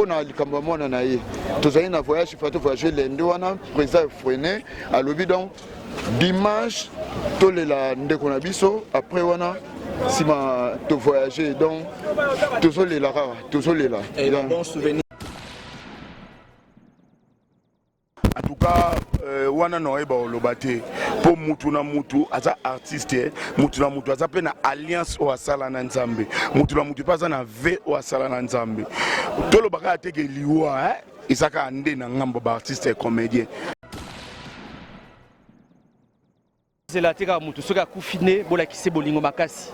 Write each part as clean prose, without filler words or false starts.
pour na likambo mona na ye tozali na voyage faut voyager lundi wana président freiné à lobby donc dimanche tolela ndeko na biso après wana sima to voyager donc tozolela kaka tozolela et bon souvenir. En tout cas, wana noeba olobate pour mutu na mutu aza artiste mutu na mutu aza pe na alliance o asala na nzambe mutu na mutu paza na ve o asala na nzambe tolobaka ateke liwa isaka ande na ngambo ba artiste et comédien. C'est la terre mutu soka kufine bola kise bolingo makasi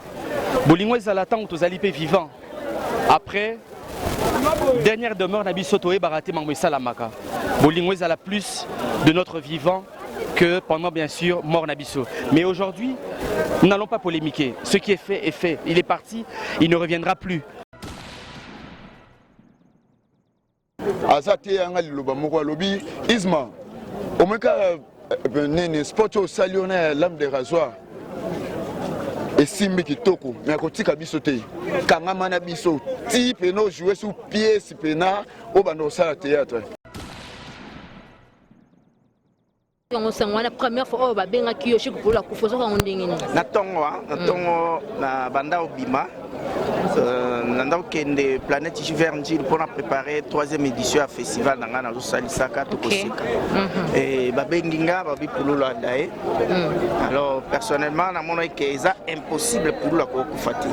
bolingo ezala tango tozali pe vivant après dernière demeure na biso toye baraté mango salamaka bolingo ezala plus de notre vivant que pendant bien sûr mort nabiso. Mais aujourd'hui, nous n'allons pas polémiquer. Ce qui est fait, il est parti, il ne reviendra plus. Azate anga liloba moko lobi Isma omeka nene sport au salionné lame de rasoir et simbi kitoko mais akotika biso te kanga mana biso ti peno jouer sous pièce pena au bando sala théâtre. La première fois, on a bien accueilli pour la coupe. Na tongo na banda obima nanda okende planète Giverndil pour préparer 3e édition à festival nanga na Salisaka tokoseka et babenginga babi pululu andae. Alors personnellement na mona que ça impossible pour la kokufati.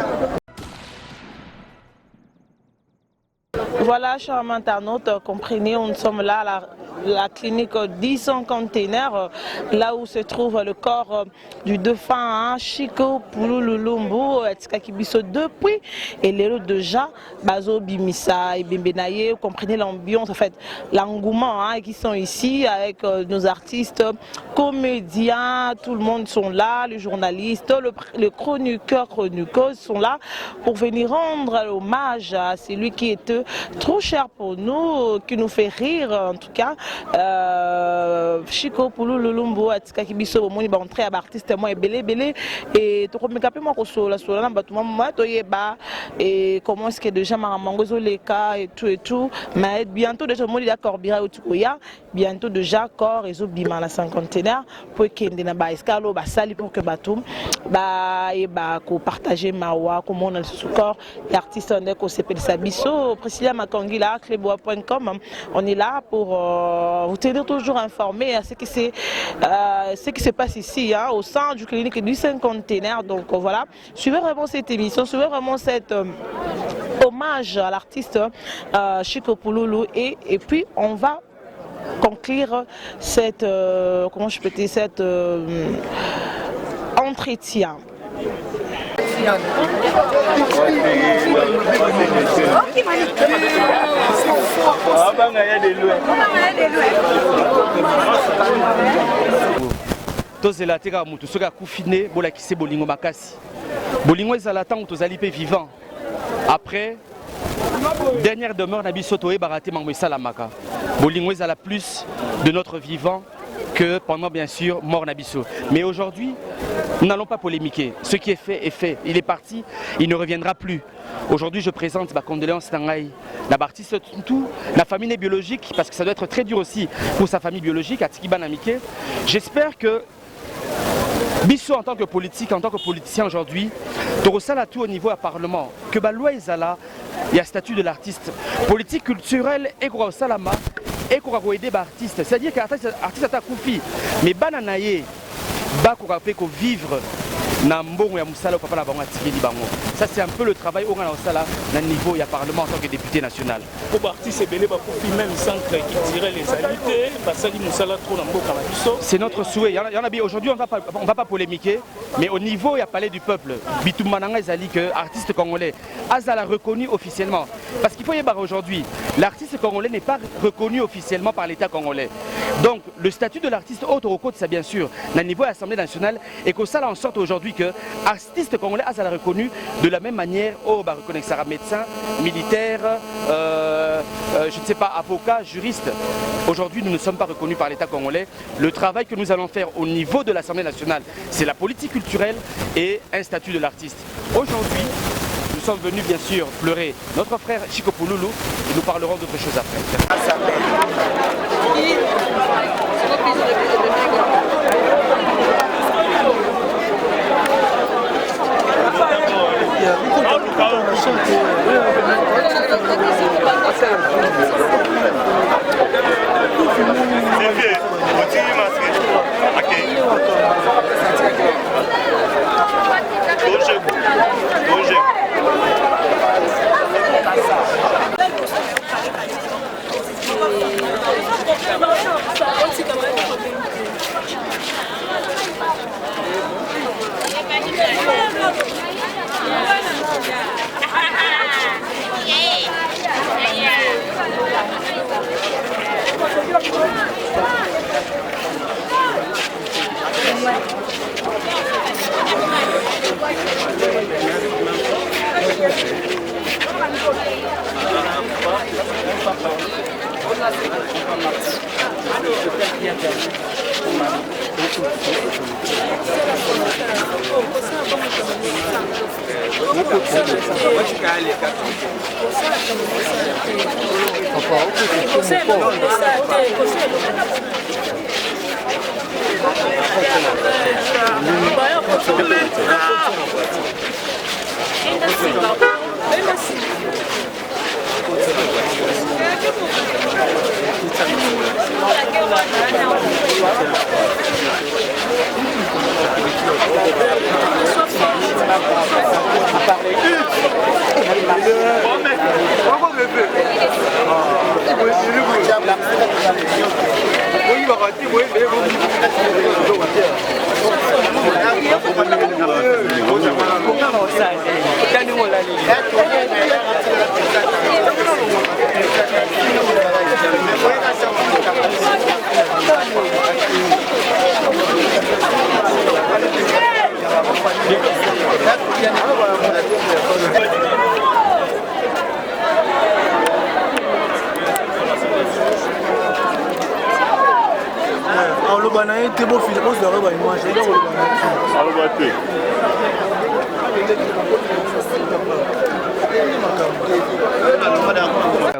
Voilà, chers internautes, comprenez, nous sommes là à la clinique 10 containers, là où se trouve le corps du défunt Chiko Pulululumbu, Tikakibiso depuis, et les déjà, Bazo Bimisa et Bimbenaye, vous comprenez l'ambiance, en fait, l'engouement qui sont ici avec nos artistes, comédiens, tout le monde sont là, les journalistes, les chroniqueurs, chroniqueuses sont là pour venir rendre hommage à celui qui était trop cher pour nous, qui nous fait rire en tout cas. Chiko Pulululumbu atika kibiso moni ba entrer à artiste moi belé et to komeka pe moi ko sola na batu mama to yeba et comment est-ce que déjà mamangozo les cas et tout mais bientôt déjà moni d'accord bira utukoya bientôt déjà corps et bima na 50 containers pour kende na ba escalo ba sali pour que batum ba et ba ko partager mawa comment on a ce corps l'artiste on est ko s'appelle Sabiso Priscilla Makangila clebois.com on est là pour vous tenir toujours informé à ce qui se passe ici au sein du clinique du 5 containers. Donc voilà, suivez vraiment cette émission, suivez vraiment cet hommage à l'artiste Chiko Pululu et puis on va conclure cette comment je peux dire cet entretien. Tozela teka mutu soka kufine bola kise bolingo makasi bolingo ezala tango tozali pe vivant après dernière demeure na biso toye baraté mango salamaka bolingo ezala plus de notre vivant que pendant bien sûr mort nabiso. Mais aujourd'hui, nous n'allons pas polémiquer. Ce qui est fait, il est parti, il ne reviendra plus. Aujourd'hui, je présente ma condoléance la artiste tout, la famille biologique, parce que ça doit être très dur aussi pour sa famille biologique, à Tikiba Namike. J'espère que Bisso en tant que politique, en tant que politicien aujourd'hui, Torosala tout au niveau du Parlement, que Baloua Izala, il y a statut de l'artiste, politique culturelle et Koura Salama. Et qu'on va aider les artistes, c'est-à-dire que l'artiste a coupi, mais bananaye, bakora pe ko vivre na mbongo ya musala papa na bango atikeli bango. Ça c'est un peu le travail au Sala na niveau ya parlement en tant que député national. Pour artiste et belé ba coupi même centre qui tirait les alités, basali musala trop na mboka na biso. C'est notre souhait. Il y en a bien aujourd'hui on va pas polémiquer, mais au niveau il y a palais du peuple. Bitumbananga ezali que artiste congolais azala reconnu officiellement parce qu'il faut y avoir aujourd'hui l'artiste congolais n'est pas reconnu officiellement par l'État congolais. Donc le statut de l'artiste haute au côté, c'est bien sûr, au niveau de l'Assemblée nationale, et que ça en sorte aujourd'hui que l'artiste congolais a reconnu de la même manière au reconnaître ça médecin, militaire, je ne sais pas, avocat, juriste. Aujourd'hui, nous ne sommes pas reconnus par l'État congolais. Le travail que nous allons faire au niveau de l'Assemblée nationale, c'est la politique culturelle et un statut de l'artiste. Aujourd'hui, nous sommes venus bien sûr pleurer notre frère Chico Pouloulou et nous parlerons d'autres choses après.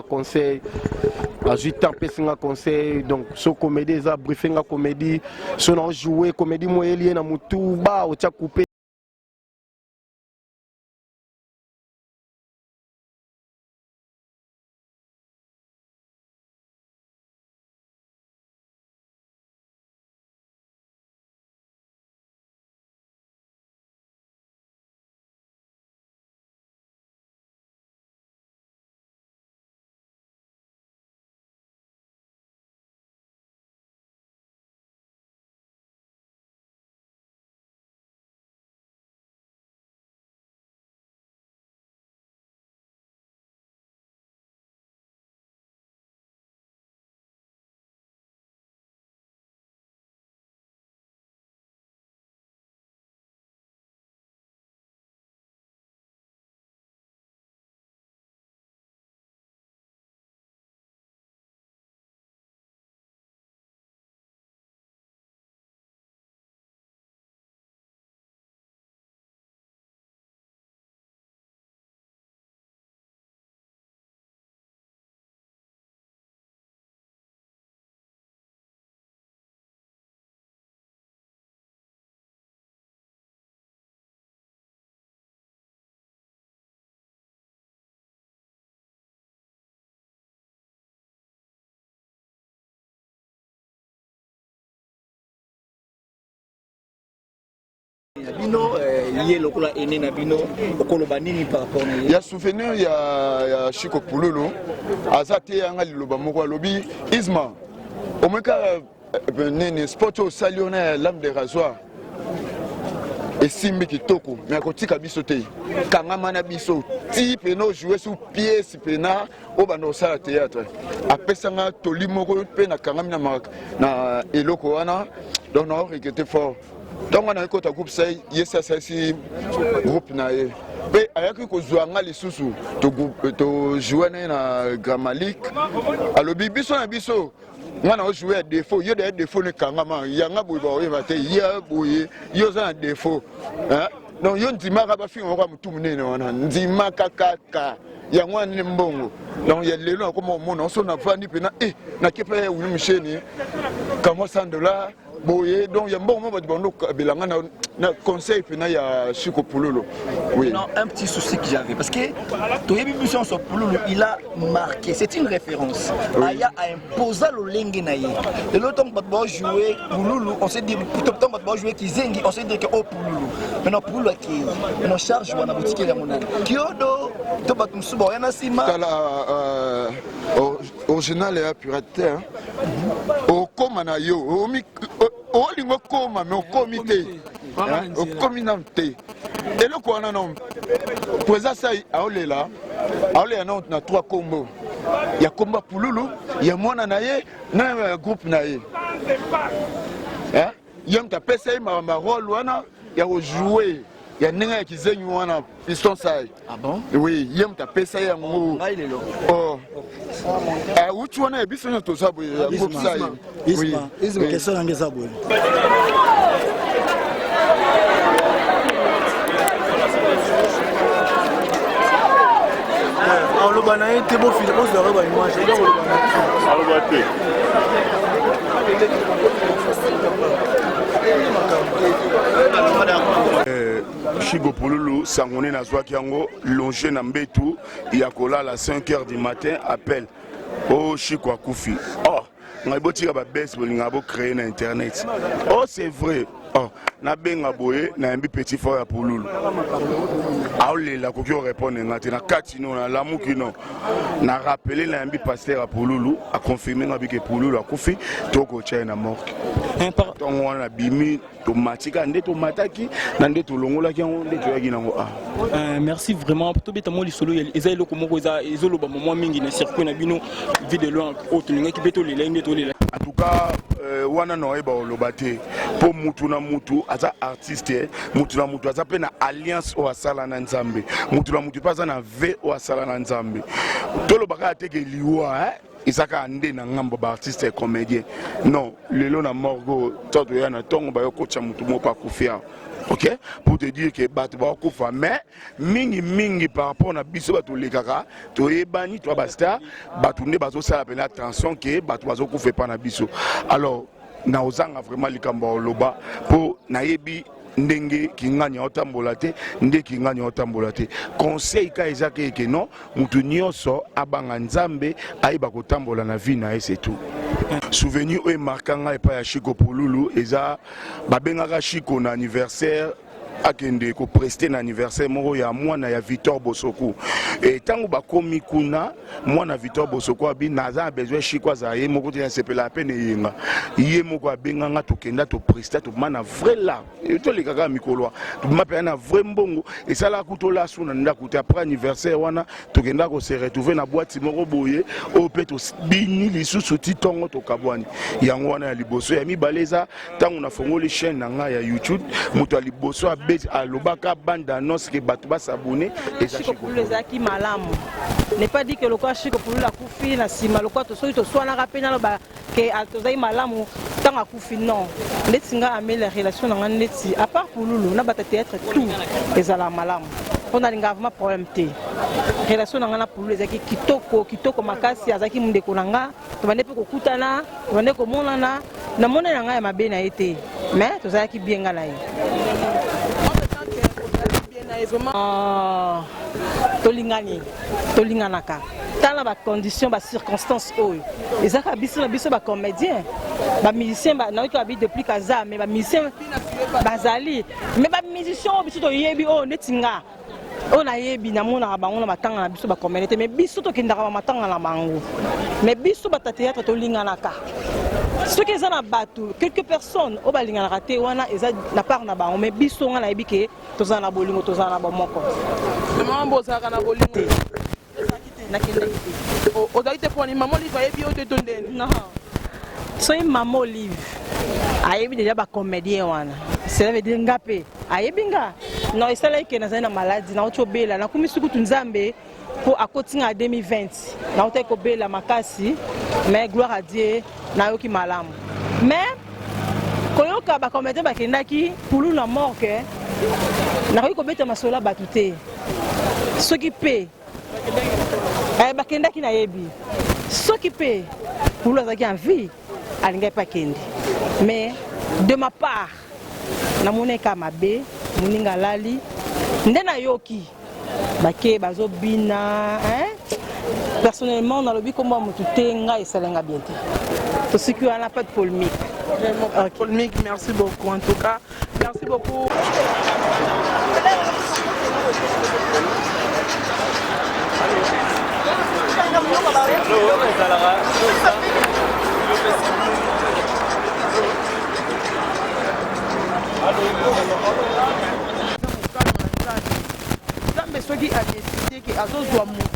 Conseil à 8 ans pesinga conseil donc so comédie za briefinga comédie so na jouer comédie moyeli na mutu ba o tia couper Il y a souvenir, il y a Chico Pouloulou, Azate Angali Lobamoko Lobi, Isma, Omeka sport au salionné l'âme de rasoir. Et Simbi qui toko, mais à côté Kabisote, Kangamana Biso, type et nos jouer sous pièce pena au bano sala théâtre. Après ça, Tolimoko pena Kangamina na Elokoana, donc on a regretté fort. Donc on a un groupe say yes si groupe nae mais ayaki ko zuanga lisusu to jouer na Gramalik alobi biso na biso ngana o jouer défaut yo des défaut ne kangama yanga boy ba oyeba te ya boy yo za défaut hein donc yo ndimaka bafinga moko mutu munene wana ndimaka kaka yango wana mbongo donc ya lelo nakoma omona oso navandi mpena nakepa wili misheni kangwa $100 boye donc ya mbongo bato bando belanga na conseil mpena ya Chico Pululu. Oui. Non, un petit souci que j'avais parce que Toyebi Mission sur Pululu il a marqué, c'est une référence. Aya a imposé le lengue naïe. Et l'autre temps que jouer Pululu, on s'est dit plutôt temps que jouer Kizengi, on s'est dit que oh Pululu. Maintenant Pululu qui maintenant charge ou na boutique ya monana. Kyodo to batum subo yana sima. Kala original et piraté hein. O koma na yo, o lingo koma mais o komite. O communauté. Et le quoi non pour ça aolela na 3 combos. Il y a combat Pululu, il y a mwana na ye na groupe na ye. Hein? Yom ta pesa ma rôle wana ya jouer. Il y a ninga qui zengi wana piston sai. Ah bon? Oui, yom ta pesa ya ngo. Oh. Où tu wana biso na to sabo ya groupe sai. Oui. Isma question ngeza boy. Le banane était beau fil, on se le revoit moi, j'ai le Chico Pululu, Sangone Nazwaki yango, longé na mbetu, yakola à 5h du matin, appel. Oh Chico Akoufi. Oh, on a beau tirer ba baisse, on a beau créer na internet. Oh c'est vrai. Oh, na benga boye na un petit frère à Pululu. Aole la kokyo répondre ngati na katino na lamukino. Na rappeler na un pasteur à Pululu a confirmer nga bike Pululu akufi toko China morgue. Donc on a bimi tomatika nde tomataki na nde tolongola ki nde toyaki nango merci vraiment to betamo lisolo eza eloko moko eza ezoloba moment mingi na circuit na bino vidéo loin auto ngaki beto lela nde to lela. En tout cas wana no eba olobate po mutu na mutu aza artiste mutu na mutu aza pe na alliance o asala na nzambe mutu na mutu paza na ve o asala na nzambe tolobaka ateke liwa isaka nde na ngambo ba artiste et comédien non lelo na morgo toto ya na tongo ba yokocha mutu mo pa kufia. Ok, pour te dire que bato ba kufa mais mingi par rapport na biso bato lekaka to ebani to basta bato ne bazo sala pena attention que bato bazo kufa pa na biso. Alors na ozanga vraiment likambo loba pour nayebi ndenge kinganya otambola te nde kinganya otambola te conseil ka ezake ke non mutu nyonso abanga nzambe aiba kotambola na vie na c'est tout. Souvenir o marquant epa ya Chico Pululu eza babengaka Chico na anniversaire akende ko prester na anniversaire moko ya mwana ya Victor Bosoko et tango bakomi kuna mwana Victor Bosoko abi naza besoin Chico za ye moko te sepela peine yenga ye moko abenganga tokenda to prester to mana vrai là et to lekaka mikolo to mape na vrai mbongo et ça la kutola suna ndako te après anniversaire wana tokenda ko se retrouver na boîte moko boye o peto bini lisusu titongo to kabwani yango wana ya liboso ya mibaleza tango na fongoli chaîne na ya YouTube moto liboso alobaka bande annonce que bato ba s'abonner et ça Chico Pululu ezaki malamu n'est pas dit que le quoi Chico Pululu akufi na sima le quoi to soki to swana rapena lo ba que tozai malamu tanga akufi non ndeti nga amele relation na ndeti à part Pululu na bata théâtre tout ezala malamu on a vraiment problème te relation na na Pululu ezaki kitoko makasi azaki mundeko nanga to bande pe kokutana to bande ko monana na mona na nga ya mabena ete mais tozaki bien nga na ye. Tolinganaka dans la condition ba circonstance oyo ezaka biso ba comédien ba musicien ba na ko abi depuis kaza mais ba musicien bazali mais ba musicien biso to yebi o netinga on a yebi na mona bango na matanga na biso ba communauté mais biso to kindaka ba matanga na bango mais biso ba théâtre tolinganaka ce qui est na bateau quelques personnes au balinganaka te wana eza na part na bango mais biso nga na yebi ke toza na bolingo toza na ba moko mambo zaka na bolingo na kende o daite pour ni maman li va yebi o te tondene non soy maman Olive ayebi déjà ba comédien wana cela veut dire ngapé ayebi nga non esala ke na zana maladie na otobela na kumisuku tunzambe pour akotinga 2020 na oteko bela makasi mais gloire à Dieu na yoki malamu mais koyoka ba comédien ba kendaki Pululu na mort que nakoki kobeta masolo bato te soki mpe bakendaki nayebi soki mpe pulu azalaki en vie alingaki mpe akende mais de ma part namoneka mabe moninga alali nde nayoki bake bazobina personnellement nalobi komba motu te ngai esalenga bien te tosoki wana pas de polémique. Vraiment, polémique, merci beaucoup en tout cas. Merci beaucoup. Nzambe soki adeside ke azozwa motu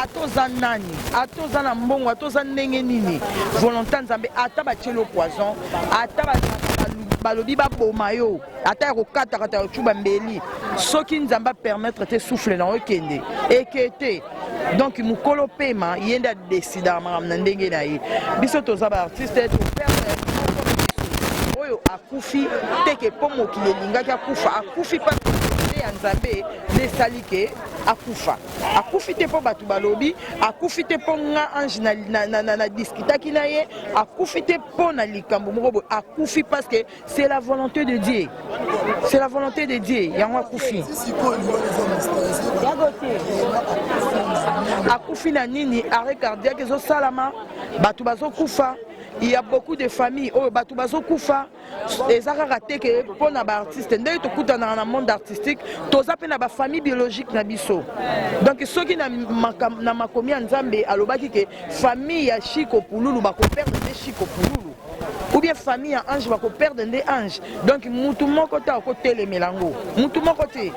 atoza nani atoza na mbongo atoza ndenge nini volonté nzambe ata batielo poison ata balobi baboma yo ata ya kokatakata yocuba mbeli soki nzambe apermettre te souffle na okende eke te donc mokolo pema ye nde adesida makambo na ndenge na ye biso toza baartiste toperdre oyo akufi teke mpo mokili elingaki akufa akufi pa ya nzambe nesali ke akufa akufi te mpo bato balobi akufi te mpo nga ange na diskitaki na ye akufi te mpo na likambo moko boye akufi parce que c'est la volonté de Dieu, c'est la volonté de Dieu yango akufi akufi na nini arrêt cardiaque ezosalama bato bazokufa. Il y a beaucoup de familles où batu bazo kufa ezaka rateke pour na ba artiste ndé to kuta na monde artistique toza pe na ba famille biologique na biso donc soki na makomi ya nzambe alobaki ke famille ya Chiko Pululu ba ko perdre de Chiko Pululu ou bien famille ya Ange ba ko perdre de Ange donc mutu moko ta ko telemelango mutu moko te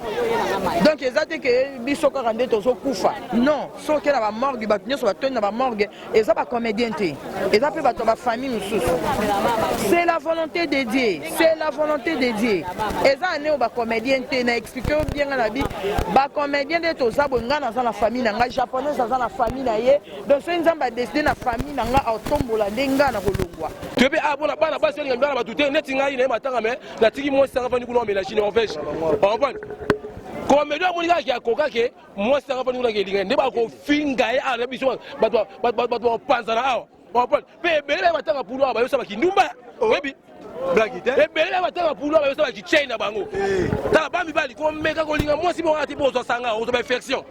donc ezate ke biso ka rande tozo kufa non soki na ba morgue ba nyoso ba tona ba morgue eza ba comédien te eza pe ba to ba famille mususu c'est la volonté de Dieu, c'est la volonté de Dieu eza ne ba comédien te na expliquer bien na bi ba comédien de toza bonga na za la famille na nga japonais za la famille na ye donc c'est nzamba décider na famille na nga autombola ndenga na kolongwa tebe abona bana basi ngi mbala batute neti ngai na matanga me na tiki mo sanga fani kulo mélanger en fait on va comme do mo nga ya koka ke mo sanga fani kulo ngelinga ne ba ko finga ya ala biso bato panza na awa on va pe bele matanga pulo aba yo saba kindumba webi blague te bele matanga pulo aba yo saba ki chain na bango ta ba mi bali ko meka ko linga mo si mo ati bo zo sanga o zo ba infection.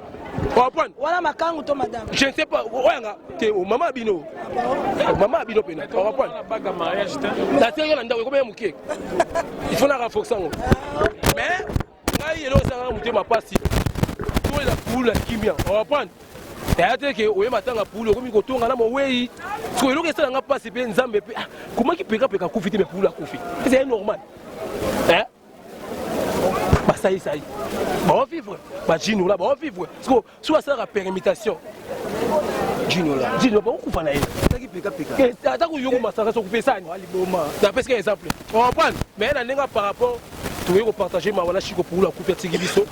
Voilà ma kangu to madame. Je ne sais pas. T'es au maman Bino. Maman Bino pena. On va prendre. La série là ndako combien muké. Il faut la renforcer. Mais ngai yelo sanga muté ma pasi. Tout la poule la kimia. On va prendre. Et ate ke oye matanga poule komi ko tonga na mo wei. Parce que lo ke sala nga pasi pe nzambe pe. Comment qui peka kufiti me poule la kufi. C'est normal. Hein? Bah ça y est. Bah on vivre. Bah Gino là, bah on vivre. Parce que soit ça la permutation. Gino là. Gino bah on coupe na yé. Peka. T'as que yongo masaka so couper ça. Na parce que exemple. On va prendre. Mais na nenga par rapport tu veux partager ma wala Chiko pour la couper tiki biso.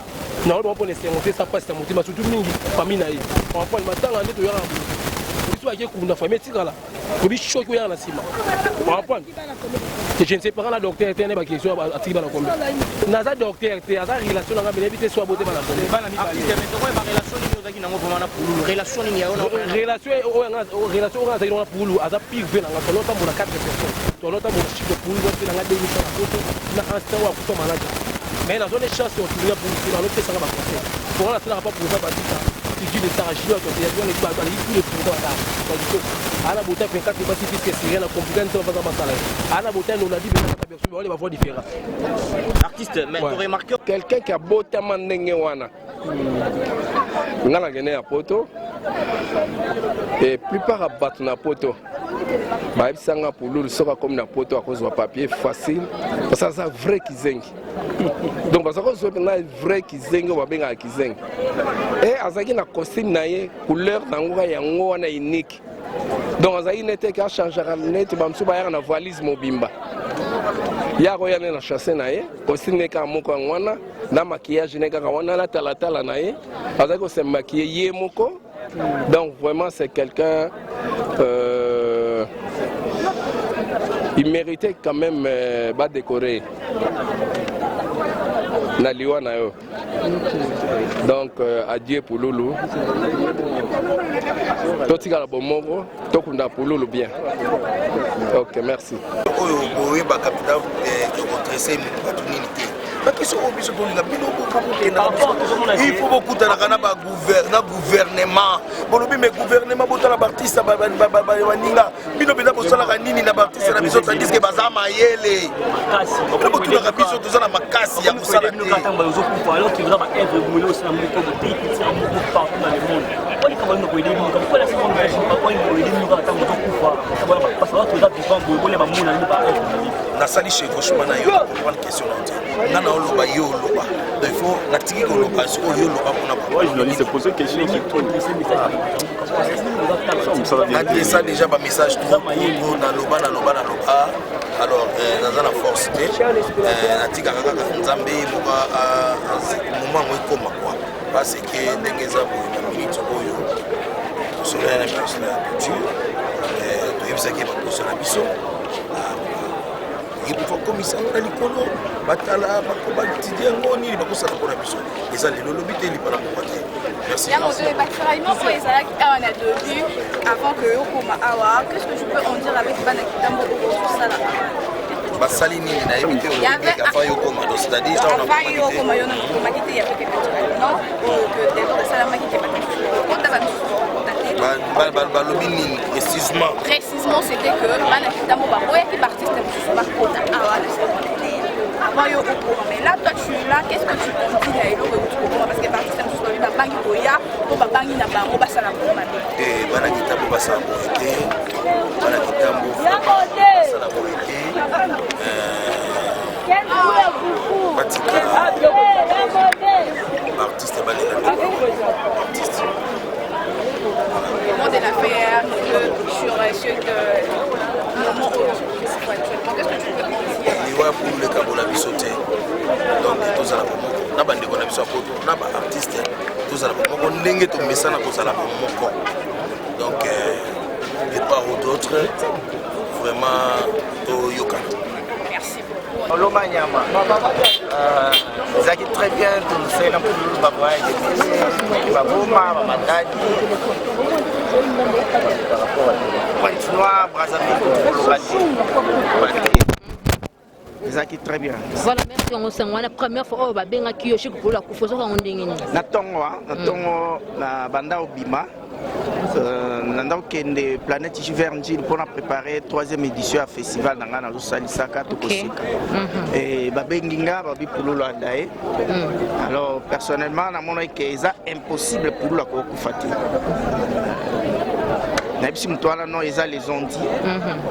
Na on va prendre c'est ça passe ça monter ma surtout mingi famille na yé. On va prendre matanga ndeto ya rambo. Biso aké ku na famille tika là. Ko bi choc ya na sima. On va prendre. Je ne sais pas quand la docteur était une question à tirer dans la commune. Naza docteur était à la relation dans la bénéfice soit beauté dans la commune. Relation relation pour à la pire dans la colonne pour la 4 personnes. Dans l'autre pour Chiko pour dans la démission na instant wa kuto manager. Mais dans une chance on trouve pour dans l'autre ça va passer. Pour la ça pas pour ça parce que de s'arracher à côté de l'équipe à l'équipe pour là. Ana bota pe 4 basi puisque c'est rien la compétence va pas masala. Ana bota nous l'a dit mais la personne on va voir différent. Artiste mais tu remarques quelqu'un qui a bota mandenge wana. Ngala gene ya poto. Et plupart à battre na poto. Ba bisanga Pululu soka comme na poto à cause de papier facile parce que ça vrai kizengi. Donc parce que ça na vrai kizengi wa benga kizengi. Et azaki na costume na ye couleur nango yango wana unique. Donc azaki n'était qu'à changer net bamsu ba ya na valise mobimba. Ya ko ya na chasser na ye costume ka moko wana na maquillage ne ka wana na talatala na ye azaki ko se maquiller ye moko. Donc vraiment c'est quelqu'un il méritait quand même pas décorer. na liwa na yo. Donc adieu pour Loulou. Totika la bomoko, tokunda pour Loulou bien. Ok, merci. Oui, bah capitaine, redresser mon opportunité. Il faut beaucoup de gouvernement. Mais gouvernement, la Baptiste, nasali chez franchement na yo pour une question na oloba yo oloba il faut la tiki oloba sur yo oloba pour na journaliste poser question qui tourne ça déjà ba message trop na loba alors dans la force na tika kaka nzambe boka moment mo koma quoi parce que ndengeza bo minute oyo sur la culture to yebisa ke ba poser na biso il faut commissaire na likolo batala bakoba tidiango ni bakosala pour la biso et ça le lobby te li para pote merci ya monsieur Bakfaraïmo pour Isaac on a début avant que Yokoma awa qu'est-ce que je peux en dire avec bana kitambo pour ça là basali ni na yebite o fa Yokoma donc c'est-à-dire ça on a pas Yokoma yo na Yokoma qui te ya peut-être non que des de salama qui te pas lobby précisément c'était que bana kitambo ba oya ki artiste mususu ba kota awa na avant yo okoma mais là toi tu es là qu'est-ce que tu peux dire à elo que tu okoma parce que artiste mususu ba bangi koya to ba bangi na bango ba sala koma bana kitambo ba sala kote bana kitambo sala kote batika artiste bana artiste comment de la faire sur ce moment qu'est-ce que tu peux dire liwa pour le kabola bisoté donc tous à la bomoko na bande ko na biso apoto na ba artiste tous à la bomoko ndenge to mesana ko sala bomoko donc et par d'autres vraiment to yoka merci beaucoup Loma Nyama Zaki très bien tout c'est na pour baba et baboma bamatadi Zaki très bien. Voilà, merci. On s'en va la première fois. Oh, bah, bien accueilli. Je suis pour la coupe. On est na tongo na banda obima. Nanda kende planète Giverndi pour préparer 3e édition à festival nanga na Salisaka Tokosika. Et babenginga babi pulolo andae. Alors personnellement na mona ke eza impossible pour la ko kufati. Na bisi mutwala non eza les ont dit.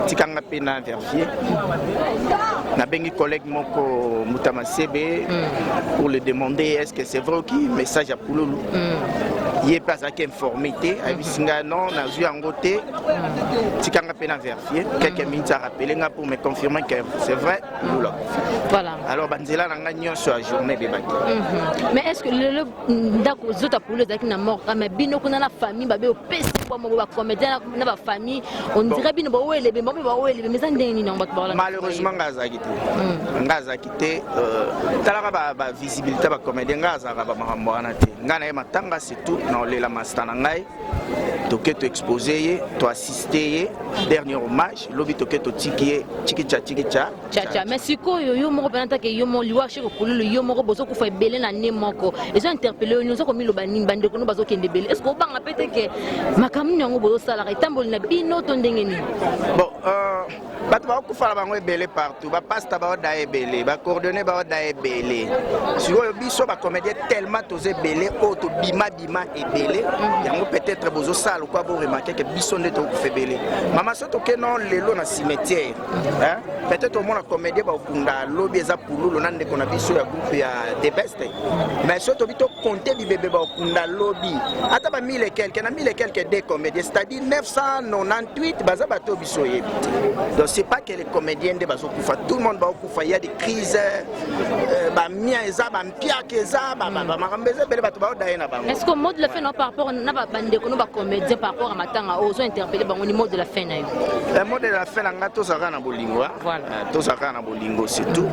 Tikanga pena vérifier. Na bengi collègue moko Mutamasebe pour le demander est-ce que c'est vrai qui message à pulolo. Il est pas à informité à bisinga non na zu angote tikanga pena vérifier quelques minutes à rappeler pour me confirmer que c'est vrai voilà alors banzela nanga nyonso à journée de baki mais est-ce que le ndako zota pour les akina mort mais bino kuna na famille babe opesi kwa mo ba comédien na ba famille on dirait bino ba wele be mbo ba wele mais ça ndeni non ba malheureusement ngaza quitté talaka ba visibilité ba comédien ngaza ba makambo ana te ngana matanga c'est tout non la master nangai toke to exposer to assister dernier hommage lobi toke to tiki cha mais siko yo moko penata ke yo mo liwa sheko kululu yo moko bozo ku fa belé na ne moko ezo interpeller nous ko mi lo bani bande ko no bazo kende belé est-ce que banga pete ke makamu nyango bozo sala itamboli na bino to ndengeni bon bato ba ku fala bango belé partout ba pasta ba da belé ba coordonner ba da belé siko yo biso ba comédien tellement tosé belé auto bima et belé yango peut-être bozo sala quoi bo remarquer que biso ndeto ku fe belé mama soto ke non lelo na cimetière hein peut-être au moins la comédie ba okunda lobi eza pululu na ndeko na biso ya groupe ya The Best mais soto bito compter bi bébé ba okunda lobi ata ba 1000 et quelques des comédies c'est-à-dire 998 baza bato biso yebi donc c'est pas que les comédiens de Bazokoufa, tout le monde va au Koufa, il y a des crises, est-ce que le mot de la fin par rapport à nos comédiens par rapport à Matanga aux interpellés au mot de la fin? Le mot de la fin, tous ça na bolingo, tous ça na bolingo, c'est tout.